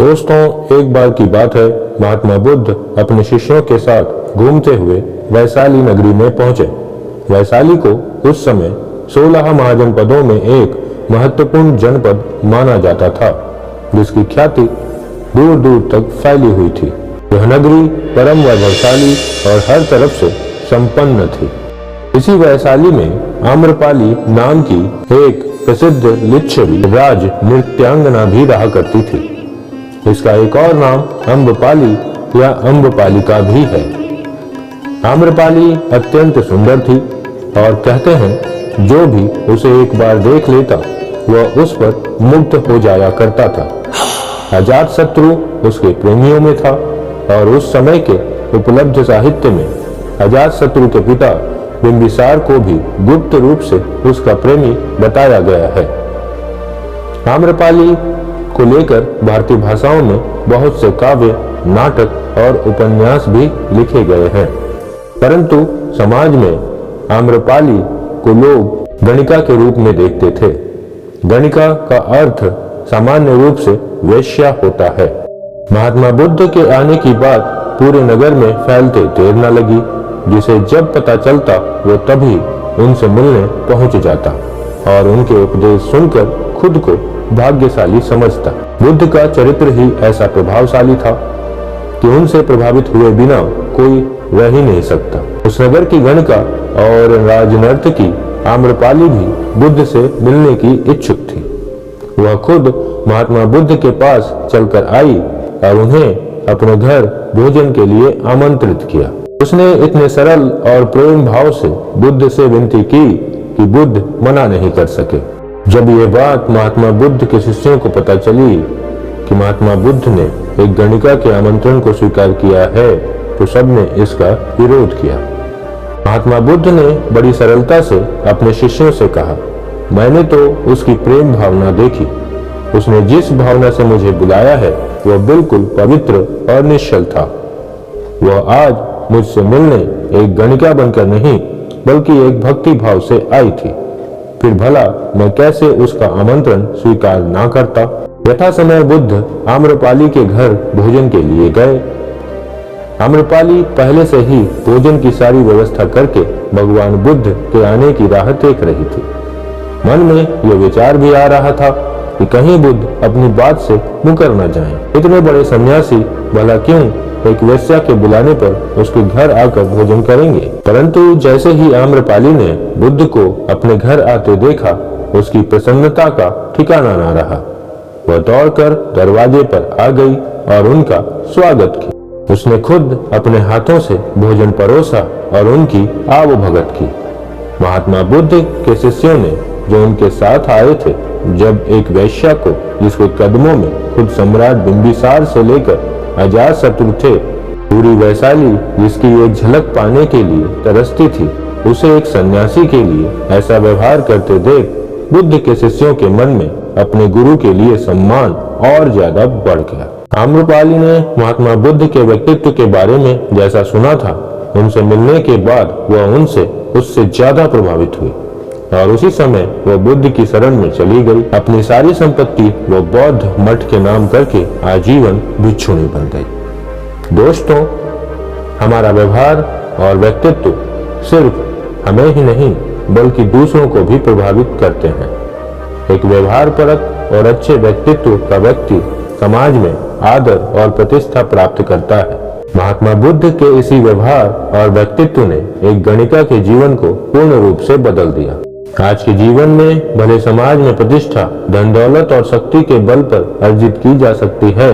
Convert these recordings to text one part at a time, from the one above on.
दोस्तों, एक बार की बात है, महात्मा बुद्ध अपने शिष्यों के साथ घूमते हुए वैशाली नगरी में पहुंचे। वैशाली को उस समय 16 महाजनपदों में एक महत्वपूर्ण जनपद माना जाता था, जिसकी ख्याति दूर दूर तक फैली हुई थी। यह नगरी परम वैभवशाली और हर तरफ से संपन्न थी। इसी वैशाली में आम्रपाली नाम की एक प्रसिद्ध लिच्छवी राज नृत्यांगना भी रहा करती थी। इसका एक और नाम अम्बपाली या अम्बपालिका भी है। आम्रपाली अत्यंत सुंदर थी और कहते हैं जो भी उसे एक बार देख लेता वह उस पर मुग्ध हो जाया करता था। अजातशत्रु उसके प्रेमियों में था और उस समय के उपलब्ध साहित्य में अजातशत्रु के पिता बिंबिसार को भी गुप्त रूप से उसका प्रेमी बताया गया है। आम्रपाली को लेकर भारतीय भाषाओं में बहुत से काव्य, नाटक और उपन्यास भी लिखे गए हैं, परंतु समाज में आम्रपाली को लोग गणिका के रूप में देखते थे। गणिका का अर्थ सामान्य रूप से वेश्या होता है। महात्मा बुद्ध के आने की बात पूरे नगर में फैलते देर न लगी, जिसे जब पता चलता वो तभी उनसे मिलने पहुंच जाता और उनके उपदेश सुनकर खुद को भाग्यशाली समझता। बुद्ध का चरित्र ही ऐसा प्रभावशाली था कि उनसे प्रभावित हुए बिना कोई रह ही नहीं सकता। उस नगर की गणिका और राजनर्तकी आम्रपाली भी बुद्ध से मिलने की इच्छुक थी। वह खुद महात्मा बुद्ध के पास चलकर आई और उन्हें अपने घर भोजन के लिए आमंत्रित किया। उसने इतने सरल और प्रेम भाव से बुद्ध से विनती की कि बुद्ध मना नहीं कर सके। जब ये बात महात्मा बुद्ध के शिष्यों को पता चली कि महात्मा बुद्ध ने एक गणिका के आमंत्रण को स्वीकार किया है, तो सबने इसका विरोध किया। महात्मा बुद्ध ने बड़ी सरलता से अपने शिष्यों से कहा, मैंने तो उसकी प्रेम भावना देखी। उसने जिस भावना से मुझे बुलाया है वह बिल्कुल पवित्र और निश्चल था। वह आज मुझसे मिलने एक गणिका बनकर नहीं बल्कि एक भक्ति भाव से आई थी। फिर भला मैं कैसे उसका आमंत्रण स्वीकार ना करता। यथा समय बुद्ध आम्रपाली के घर भोजन के लिए गए। आम्रपाली पहले से ही भोजन की सारी व्यवस्था करके भगवान बुद्ध के आने की राह देख रही थी। मन में यह विचार भी आ रहा था कि कहीं बुद्ध अपनी बात से मुकर न जाएं। इतने बड़े सन्यासी भला क्यों एक वेश्या के बुलाने पर उसके घर आकर भोजन करेंगे। परंतु जैसे ही आम्रपाली ने बुद्ध को अपने घर आते देखा, उसकी प्रसन्नता का ठिकाना न रहा। वह दौड़कर दरवाजे पर आ गई और उनका स्वागत किया। उसने खुद अपने हाथों से भोजन परोसा और उनकी आवभगत की। महात्मा बुद्ध के शिष्यों ने जो उनके साथ आए थे, जब एक वेश्या को जिसके कदमों में खुद सम्राट बिंबिसार से लेकर अजातशत्रु थे, पूरी वैशाली जिसकी एक झलक पाने के लिए तरसती थी, उसे एक सन्यासी के लिए ऐसा व्यवहार करते देख बुद्ध के शिष्यों के मन में अपने गुरु के लिए सम्मान और ज्यादा बढ़ गया। आम्रपाली ने महात्मा बुद्ध के व्यक्तित्व के बारे में जैसा सुना था, उनसे मिलने के बाद वह उससे ज्यादा प्रभावित हुई और उसी समय वह बुद्ध की शरण में चली गई। अपनी सारी संपत्ति वह बौद्ध मठ के नाम करके आजीवन भिक्षुणी बन गई। दोस्तों, हमारा व्यवहार और व्यक्तित्व सिर्फ हमें ही नहीं बल्कि दूसरों को भी प्रभावित करते हैं। एक व्यवहारपरक और अच्छे व्यक्तित्व का व्यक्ति समाज में आदर और प्रतिष्ठा प्राप्त करता है। महात्मा बुद्ध के इसी व्यवहार और व्यक्तित्व ने एक गणिका के जीवन को पूर्ण रूप से बदल दिया। आज के जीवन में भले समाज में प्रतिष्ठा, धन दौलत और शक्ति के बल पर अर्जित की जा सकती है,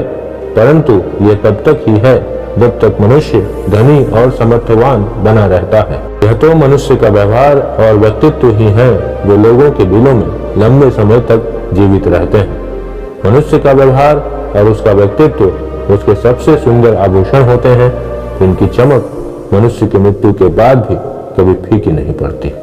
परंतु यह तब तक ही है जब तक मनुष्य धनी और समर्थवान बना रहता है। यह तो मनुष्य का व्यवहार और व्यक्तित्व ही है जो लोगों के दिलों में लंबे समय तक जीवित रहते हैं। मनुष्य का व्यवहार और उसका व्यक्तित्व उसके सबसे सुंदर आभूषण होते हैं, जिनकी चमक मनुष्य की मृत्यु के बाद भी कभी फीकी नहीं पड़ती।